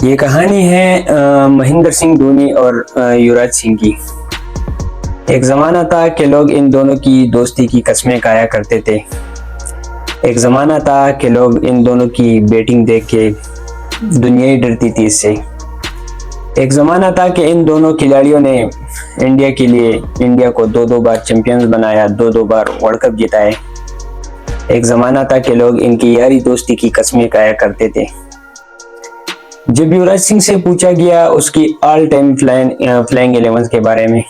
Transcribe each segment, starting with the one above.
ये कहानी है महेंद्र सिंह धोनी और युवराज सिंह की। एक ज़माना था कि लोग इन दोनों की दोस्ती की कस्में खाया करते थे। एक ज़माना था कि लोग इन दोनों की बैटिंग देख के दुनिया ही डरती थी इससे। एक ज़माना था कि इन दोनों खिलाड़ियों ने इंडिया के लिए इंडिया को दो बार चैंपियंस बनाया, दो बार वर्ल्ड कप जिताए। एक ज़माना था कि लोग इनकी यारी दोस्ती की कस्में खाया करते थे। जब युवराज सिंह से पूछा गया उसकी ऑल टाइम फ्लाइंग 11 के बारे में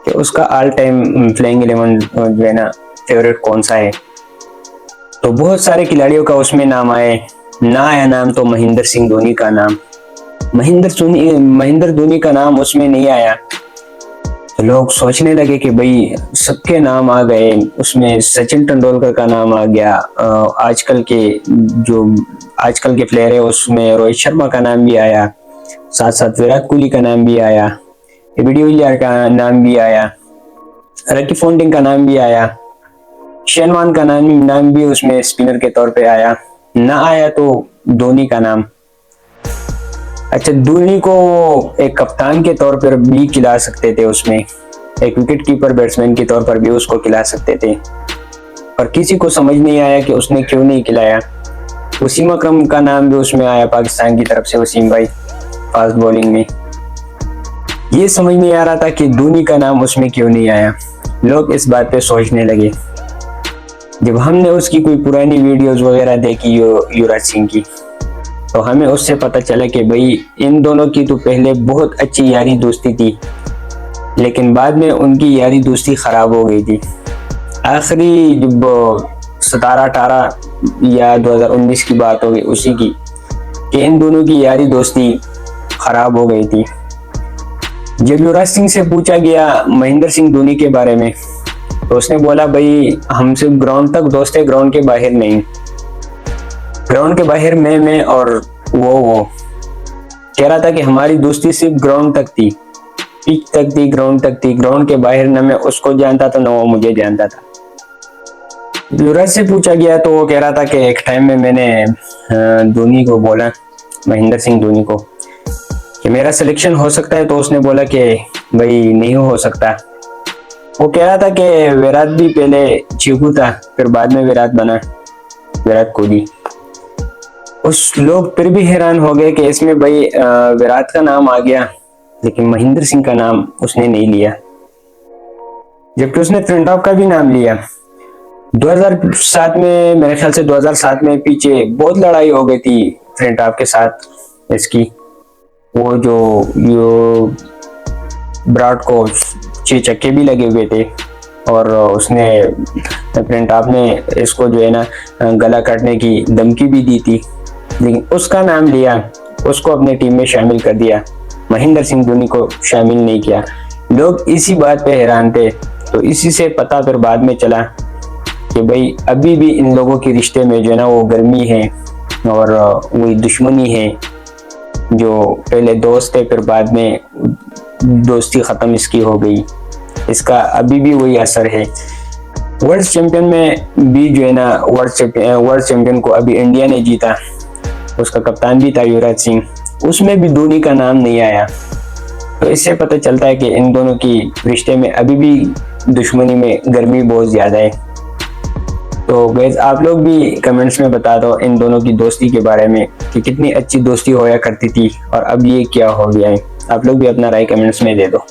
कि उसका ऑल टाइम फ्लाइंग 11 जो है ना फेवरेट कौन सा है, तो बहुत सारे खिलाड़ियों का उसमें नाम आया नाम तो महेंद्र सिंह धोनी का नाम। महेंद्र धोनी का नाम उसमें नहीं आया तो लोग सोचने लगे कि भाई सबके नाम आ गए, उसमें सचिन तेंदुलकर का नाम आ गया, आजकल के प्लेयर है उसमें रोहित शर्मा का नाम भी आया, साथ साथ विराट कोहली का नाम भी आया, एबी डिविलियर्स का नाम भी आया, रकी पॉन्टिंग का नाम भी आया, शेन वॉर्न का नाम भी उसमें स्पिनर के तौर पे आया। ना आया तो धोनी का नाम। अच्छा, धोनी को एक कप्तान के तौर पर भी खिला सकते थे, उसमें एक विकेट कीपर बैट्समैन के तौर पर भी उसको खिला सकते थे, पर किसी को समझ नहीं आया कि उसने क्यों नहीं खिलाया। वसीम अकरम का नाम भी उसमें आया पाकिस्तान की तरफ से, वसीम भाई फास्ट बॉलिंग में। ये समझ नहीं आ रहा था कि धोनी का नाम उसमें क्यों नहीं आया। लोग इस बात पे सोचने लगे। जब हमने उसकी कोई पुरानी वीडियोस वगैरह देखी युवराज सिंह की, तो हमें उससे पता चला कि भाई इन दोनों की तो पहले बहुत अच्छी यारी दोस्ती थी, लेकिन बाद में उनकी यारी दोस्ती खराब हो गई थी। आखिरी जब 17-18 या 2019 की बात हो गई उसी की, कि इन दोनों की यारी दोस्ती खराब हो गई थी। जब युवराज सिंह से पूछा गया महेंद्र सिंह धोनी के बारे में, तो उसने बोला भाई हम सिर्फ ग्राउंड तक दोस्त है, ग्राउंड के बाहर नहीं। ग्राउंड के बाहर मैं और वो कह रहा था कि हमारी दोस्ती सिर्फ ग्राउंड तक थी, पिच तक थी, ग्राउंड तक थी, ग्राउंड के बाहर न मैं उसको जानता था न वो मुझे जानता था। युवराज से पूछा गया तो वो कह रहा था कि एक टाइम में मैंने धोनी को बोला, महेंद्र सिंह धोनी को, कि मेरा सिलेक्शन हो सकता है, तो उसने बोला कि भाई नहीं हो सकता। वो कह रहा था कि विराट भी पहले चीकू था, फिर बाद में विराट बना, विराट कोहली। उस लोग फिर भी हैरान हो गए कि इसमें भाई विराट का नाम आ गया, लेकिन महेंद्र सिंह का नाम उसने नहीं लिया, जबकि उसने फ्लिंटॉफ का भी नाम लिया। 2007 में, मेरे ख्याल से 2007 में पीछे बहुत लड़ाई हो गई थी फ्लिंटॉफ के साथ इसकी। वो जो विराट को 6 चक्के भी लगे हुए थे और उसने फ्लिंटॉफ ने इसको जो है ना गला काटने की धमकी भी दी थी, लेकिन उसका नाम लिया, उसको अपने टीम में शामिल कर दिया, महेंद्र सिंह धोनी को शामिल नहीं किया। लोग इसी बात पे हैरान थे। तो इसी से पता फिर बाद में चला कि भाई अभी भी इन लोगों के रिश्ते में जो है ना वो गर्मी है और वही दुश्मनी है। जो पहले दोस्त थे फिर बाद में दोस्ती खत्म इसकी हो गई, इसका अभी भी वही असर है। वर्ल्ड चैंपियन में भी जो है ना वर्ल्ड चैंपियन को अभी इंडिया ने जीता, उसका कप्तान भी था युवराज सिंह, उसमें भी धोनी का नाम नहीं आया। तो इससे पता चलता है कि इन दोनों की रिश्ते में अभी भी दुश्मनी में गर्मी बहुत ज्यादा है। तो गाइस आप लोग भी कमेंट्स में बता दो इन दोनों की दोस्ती के बारे में कि कितनी अच्छी दोस्ती होया करती थी और अब ये क्या हो गया है। आप लोग भी अपना राय कमेंट्स में दे दो।